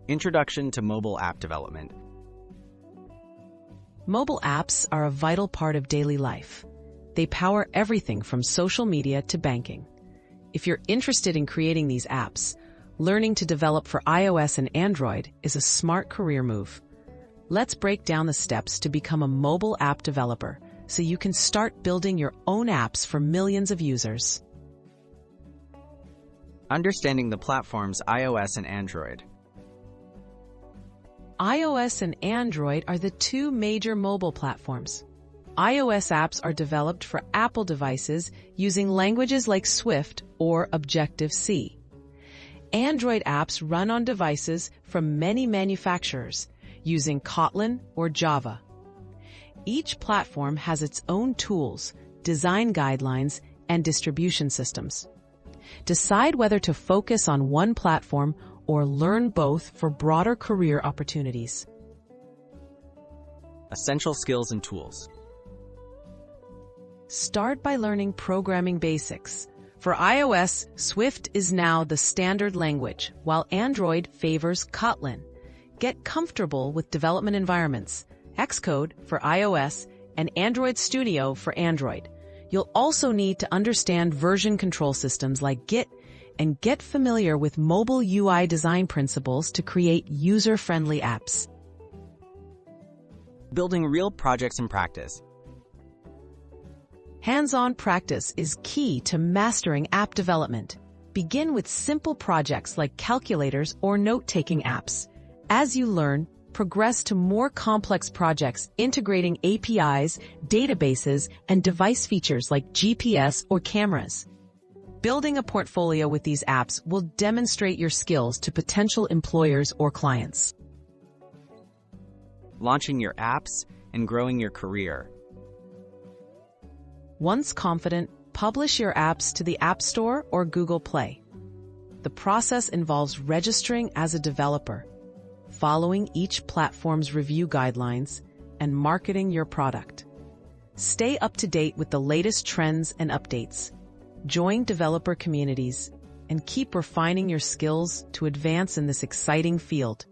Introduction to mobile app development. Mobile apps are a vital part of daily life. They power everything from social media to banking. If you're interested in creating these apps, learning to develop for iOS and Android is a smart career move. Let's break down the steps to become a mobile app developer so you can start building your own apps for millions of users. Understanding the platforms iOS and Android. iOS and Android are the two major mobile platforms. iOS apps are developed for Apple devices using languages like Swift or Objective-C. Android apps run on devices from many manufacturers using Kotlin or Java. Each platform has its own tools, design guidelines, and distribution systems. Decide whether to focus on one platform or learn both for broader career opportunities. Essential skills and tools. Start by learning programming basics. For iOS, Swift is now the standard language, while Android favors Kotlin. Get comfortable with development environments, Xcode for iOS and Android Studio for Android. You'll also need to understand version control systems like Git and get familiar with mobile UI design principles to create user-friendly apps. Building real projects in practice. Hands-on practice is key to mastering app development. Begin with simple projects like calculators or note-taking apps. As you learn, progress to more complex projects integrating APIs, databases, and device features like GPS or cameras. Building a portfolio with these apps will demonstrate your skills to potential employers or clients. Launching your apps and growing your career. Once confident, publish your apps to the App Store or Google Play. The process involves registering as a developer, following each platform's review guidelines, and marketing your product. Stay up to date with the latest trends and updates. Join developer communities and keep refining your skills to advance in this exciting field.